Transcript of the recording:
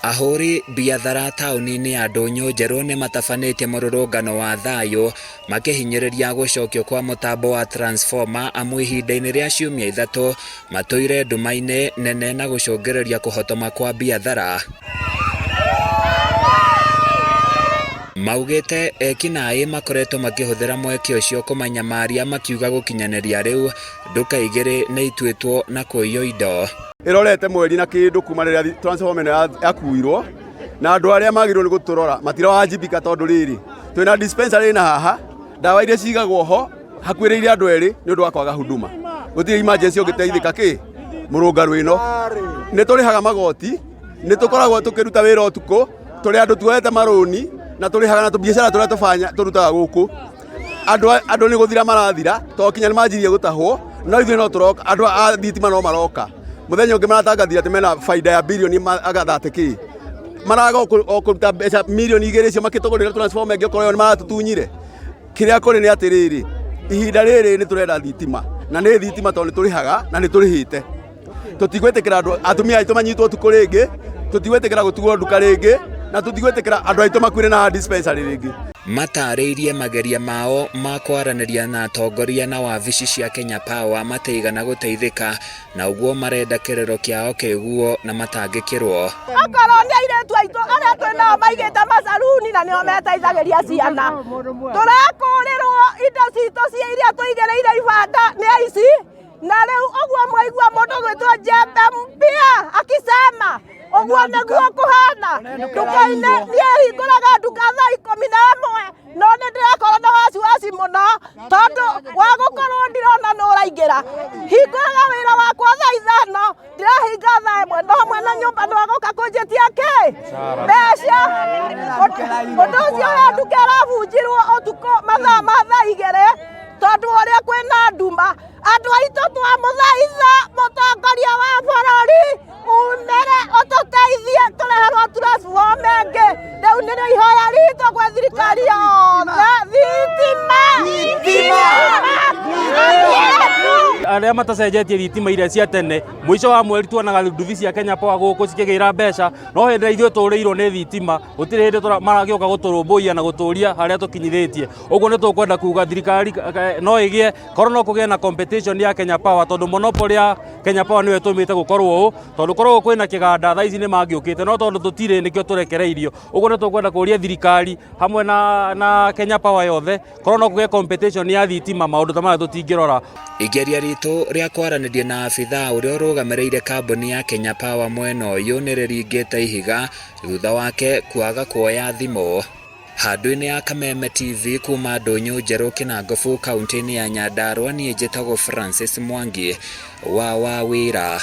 Ahuri biathara tauni-ini ya Ndonyo Njeru ni matabanĩtie mũrũrũngano wa thayũ makihinyĩrĩria gũcokio kwa mũtambo wa transformer amu ihinda-inĩ rĩa ciumia ithatũ matũire nduma-inĩ nene na gũcũngĩrĩria kũhotoma kwa biathara. Maugĩte ekinaĩ makoretwo makĩhũthĩra mweke ũcio kũmanyamaria makiuga gũkinyanĩria rĩu nduka igĩrĩ nĩ ituĩtwo na kũiywo indo. Irorete mweri na kindu kuma rĩrĩa transformer yakuirwo na andũ arĩa magĩrĩirwo nĩ gũtũrora matirawajibika tondũ rĩrĩ twĩna dispensary na haha ndawa iria cigagwo ho hakuhĩrĩirie andũ erĩ nĩ ũndũ wa kwaga huduma gũtirĩ emergency ũngĩteithĩka kĩ mũrũngarũ ĩno nĩ tũrĩhaga magoti nĩ tũkoragwo tũkĩruta wĩra ũtukũ tũrĩ andũ tuoete marũni na tũrĩhaga na tũbiacara tũrĩa tũrutaga gũkũ andũ nĩ gũthira marathira to kinya nĩ manjirie gũtahwo no ithuĩ no tũroka andũ a thitima no maroka muthenya ũngĩ maratangathira atĩ mena faida ya bilioni agatha atĩ maraga kũruta mbeca milioni 2 icio makĩtũgũrĩra transformer ĩngĩ okorwo nĩ maratutunyire kĩrĩa kũrĩ nĩ atĩ rĩrĩ ihinda rĩrĩ nĩ tũrenda thitima na nĩ thitima tondũ nĩ tũrĩhaga na nĩ tũrĩhĩte tũtigwĩtĩkĩra andũ atumia aitũ manyitwo ũtukũ rĩngĩ tũtigwĩtĩkĩra gũtugwo nduka rĩngĩ na tũtigwĩtĩkĩra andũ aitũ makuĩre na dispensary rĩngĩ. Matarĩirie mageria mao ma kwaranĩria na atongoria na wabici cia Kenya Power mateigana gũteithĩka na ũguo marenda kĩrĩro kĩao kĩguo na matangĩkĩrwo. Okorwo nĩ airĩtu aitũ arĩa twĩnao maigĩte macaruni na nĩo meteithagĩria ciana tũrakũrĩrwo indo citũ cia iria tũigĩrĩire ibanda nĩ aici na rĩu ũguo mwaigua mũndũ gwĩtwo Jembe Mpia akisema ũguo nĩguo kũhana nduka-inĩ niĩ hingũraga nduka thaa 11 no nĩ ndĩrakorwo na wasiwasi mũno tondũ wa gũkorwo ndirona nĩ ũraingĩra hingũraga wĩra wakwa thaa 5 ndĩrahinga thaa 1 no mwena nyũmba nĩ wagoka kũnjĩtia kĩ mbeca ũndũ ũcio ũrĩa nduka ĩrabunjirwo ũtukũ mathaa ma thaa 2 tondũ ũrĩa kwĩna nduma andũ aitũ twamũthaitha mũtongoria wa bũrũri umere ũtũteithie tũreherwo transformer ĩngĩ rĩu nĩrĩo ihoya ritũ gwĩ thirikari yothe thitima arĩa matacenjetie thitima iria cia tene mũico wa mweri tuonaga nduthi cia Kenya Power gũkũ cikĩgĩra mbeca no hĩndĩ ĩrĩa ithuĩ tũrĩirwo nĩ thitima gũtirĩ hĩndĩ maragĩũka gũtũrũmbũiya na gũtũria harĩa tũkinyithĩtie ũguo nĩ tũkwenda kuga thirikari no ĩgĩe korwo no kũgĩe na competition ya Kenya Power tondũ monopoly ya Kenya Power nĩwe tũmĩte gũkorwo ũũ tondũ korwo kwĩna kĩganda thaa ici nĩ mangĩũkĩte no tondũ tũtirĩ nĩkĩo tũrekereirio ũguo nĩ tũkwenda kũria thirikari hamwe na Kenya Power yothe korwo no kũgĩe competition ya thitima maũndũ ta maya tũtingĩrora. Igeria ritũ rĩa kwaranĩria na abithaa ũrĩa ũrũgamĩrĩire kambuni ya Kenya Power mwena ũyũ nĩ rĩringĩte ihiga thutha wake kwaga kuoya thimũ. Handũ-inĩ ya Kameme TV kuma Ndonyo Njeru Kinangofu kaunti-inĩ ya Nyandarua niĩ njĩtagwo Francis Mwangi wa wĩra.